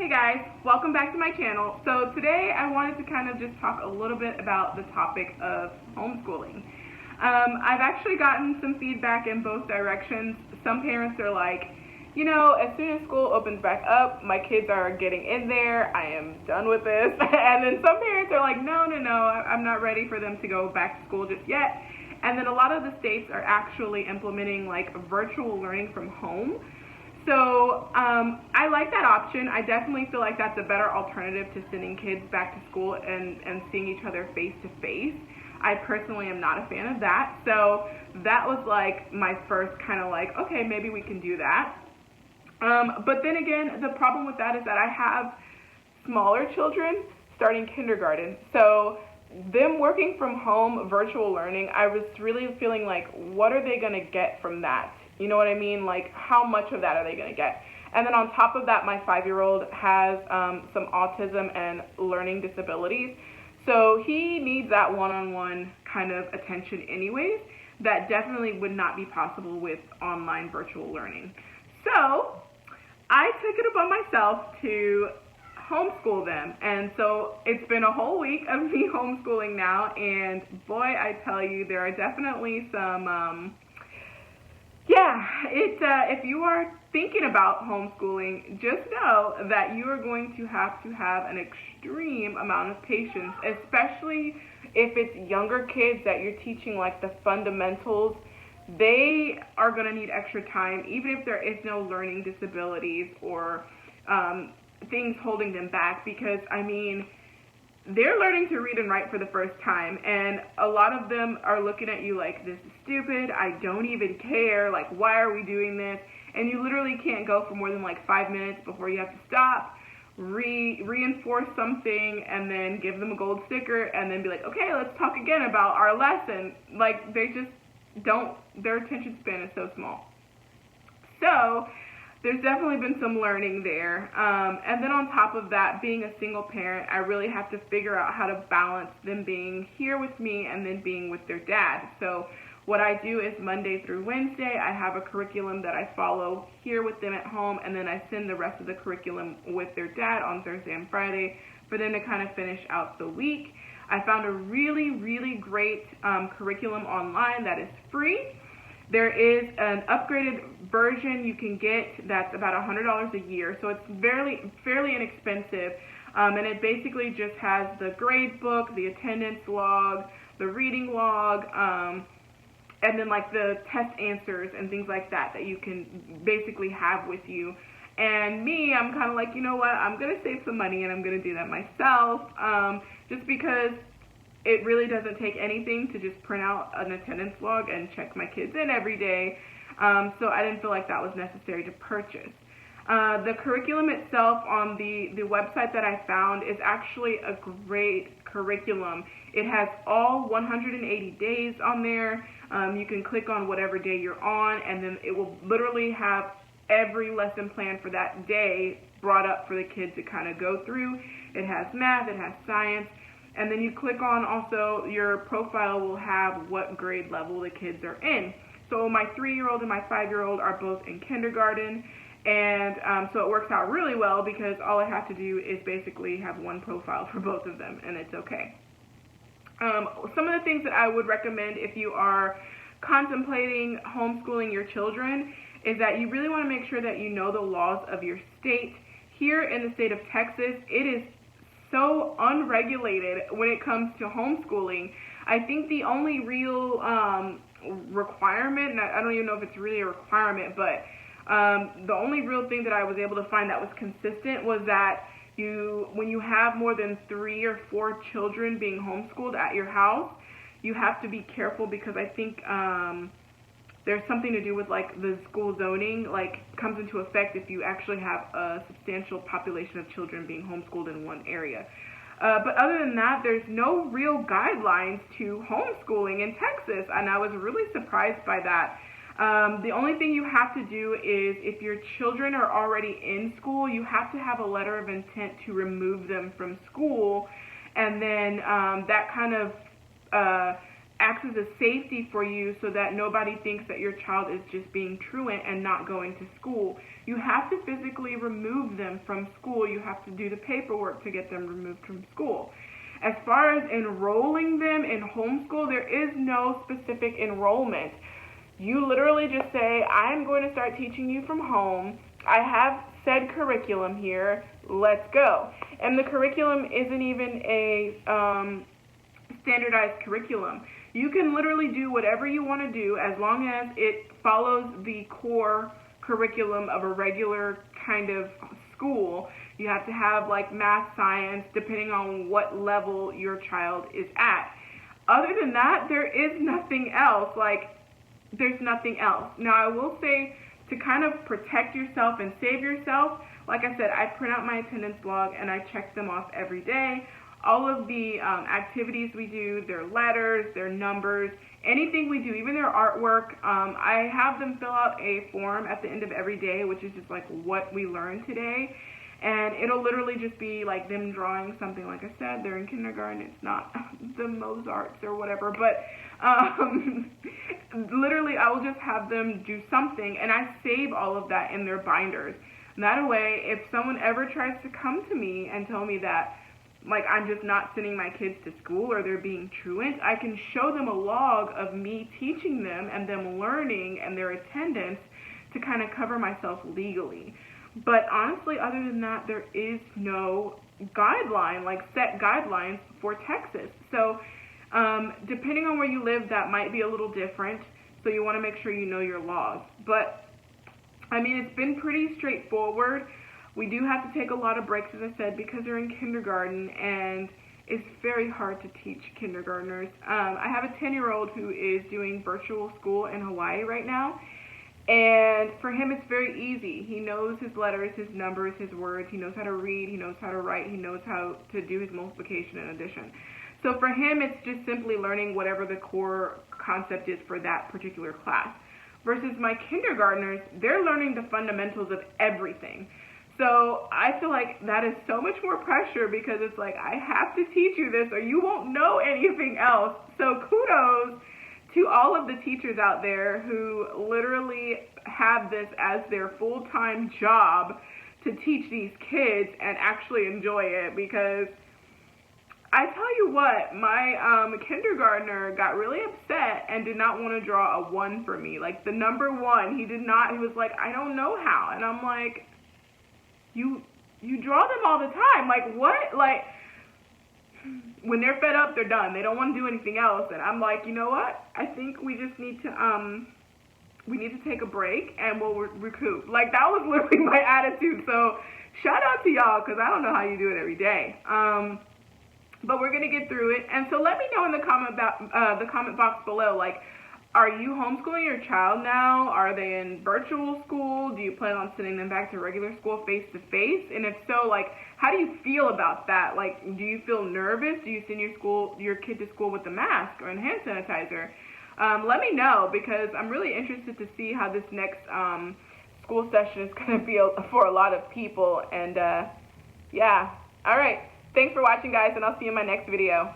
Hey guys, welcome back to my channel. So today I wanted to kind of just talk a little bit about the topic of homeschooling. I've actually gotten some feedback in both directions. Some parents are like, you know, as soon as school opens back up, my kids are getting in there, I am done with this. And then some parents are like, no, I'm not ready for them to go back to school just yet. And then a lot of the states are actually implementing like virtual learning from home. So I like that option. I definitely feel like that's a better alternative to sending kids back to school and seeing each other face to face. I personally am not a fan of that. So that was like my first kind of like, okay, maybe we can do that. But then again, the problem with that is that I have smaller children starting kindergarten. So them working from home, virtual learning, I was really feeling like, what are they going to get from that? You know what I mean? Like, how much of that are they going to get? And then on top of that, my 5-year-old has some autism and learning disabilities. So he needs that one-on-one kind of attention anyways. That definitely would not be possible with online virtual learning. So I took it upon myself to homeschool them. And so it's been a whole week of me homeschooling now. And boy, I tell you, there are definitely some... if you are thinking about homeschooling, just know that you are going to have an extreme amount of patience, especially if it's younger kids that you're teaching like the fundamentals. They are going to need extra time, even if there is no learning disabilities or things holding them back, because I mean, they're learning to read and write for the first time, and a lot of them are looking at you like, this is stupid, I don't even care, like, why are we doing this? And you literally can't go for more than like 5 minutes before you have to stop, reinforce something, and then give them a gold sticker, and then be like, okay, let's talk again about our lesson. Like, they just don't, their attention span is so small. So there's definitely been some learning there. And then on top of that, being a single parent, I really have to figure out how to balance them being here with me and then being with their dad. So what I do is Monday through Wednesday, I have a curriculum that I follow here with them at home, and then I send the rest of the curriculum with their dad on Thursday and Friday for them to kind of finish out the week. I found a really great curriculum online that is free. There is an upgraded version you can get that's about $100 a year, so it's fairly inexpensive, and it basically just has the grade book, the attendance log, the reading log, and then like the test answers and things like that you can basically have with you. And me, I'm kind of like, you know what, I'm going to save some money and I'm going to do that myself, just because it really doesn't take anything to just print out an attendance log and check my kids in every day. So I didn't feel like that was necessary to purchase. The curriculum itself on the website that I found is actually a great curriculum. It has all 180 days on there. You can click on whatever day you're on, and then it will literally have every lesson plan for that day brought up for the kids to kind of go through. It has math, it has science. And then you click on also, your profile will have what grade level the kids are in. So my 3-year-old and my 5-year-old are both in kindergarten. And so it works out really well because all I have to do is basically have one profile for both of them, and it's okay. Some of the things that I would recommend if you are contemplating homeschooling your children is that you really want to make sure that you know the laws of your state. Here in the state of Texas, it is so unregulated when it comes to homeschooling. I think the only real requirement, and I don't even know if it's really a requirement, but the only real thing that I was able to find that was consistent was that when you have more than 3 or 4 children being homeschooled at your house, you have to be careful, because I think there's something to do with like the school zoning, like comes into effect if you actually have a substantial population of children being homeschooled in one area. But other than that, there's no real guidelines to homeschooling in Texas, and I was really surprised by that. The only thing you have to do is, if your children are already in school, you have to have a letter of intent to remove them from school, and then that kind of acts as a safety for you so that nobody thinks that your child is just being truant and not going to school. You have to physically remove them from school. You have to do the paperwork to get them removed from school. As far as enrolling them in homeschool, there is no specific enrollment. You literally just say, I'm going to start teaching you from home. I have said curriculum here. Let's go. And the curriculum isn't even a standardized curriculum. You can literally do whatever you want to do as long as it follows the core curriculum of a regular kind of school. You have to have like math, science, depending on what level your child is at. Other than that, there is nothing else. There's nothing else. Now, I will say, to kind of protect yourself and save yourself, like I said, I print out my attendance log and I check them off every day. All of the activities we do, their letters, their numbers, anything we do, even their artwork, I have them fill out a form at the end of every day, which is just like what we learned today. And it'll literally just be like them drawing something. Like I said, they're in kindergarten. It's not the Mozarts or whatever, but literally I will just have them do something, and I save all of that in their binders. And that way, if someone ever tries to come to me and tell me that like I'm just not sending my kids to school or they're being truant, I can show them a log of me teaching them and them learning and their attendance to kind of cover myself legally. But honestly, other than that, there is no guideline, like set guidelines for Texas. So depending on where you live, that might be a little different. So you want to make sure you know your laws. But I mean, it's been pretty straightforward. We do have to take a lot of breaks, as I said, because they're in kindergarten, and it's very hard to teach kindergartners. I have a 10-year-old who is doing virtual school in Hawaii right now, and for him it's very easy. He knows his letters, his numbers, his words. He knows how to read, he knows how to write, he knows how to do his multiplication and addition. So for him, it's just simply learning whatever the core concept is for that particular class. Versus my kindergartners, they're learning the fundamentals of everything. So I feel like that is so much more pressure, because it's like, I have to teach you this or you won't know anything else. So kudos to all of the teachers out there who literally have this as their full-time job to teach these kids and actually enjoy it. Because I tell you what, my kindergartner got really upset and did not want to draw a 1 for me. Like the number 1, he was like, I don't know how. And I'm like, you draw them all the time. Like what? Like when they're fed up, they're done. They don't want to do anything else. And I'm like, you know what? I think we just need to take a break and we'll recoup. Like that was literally my attitude. So shout out to y'all, because I don't know how you do it every day. But we're gonna get through it. And so let me know in the comment box below, like, are you homeschooling your child now? Are they in virtual school? Do you plan on sending them back to regular school face to face? And if so, like, how do you feel about that? Like, do you feel nervous? Do you send your kid to school with a mask or a hand sanitizer? Let me know, because I'm really interested to see how this next school session is gonna be for a lot of people. And yeah, all right. Thanks for watching, guys, and I'll see you in my next video.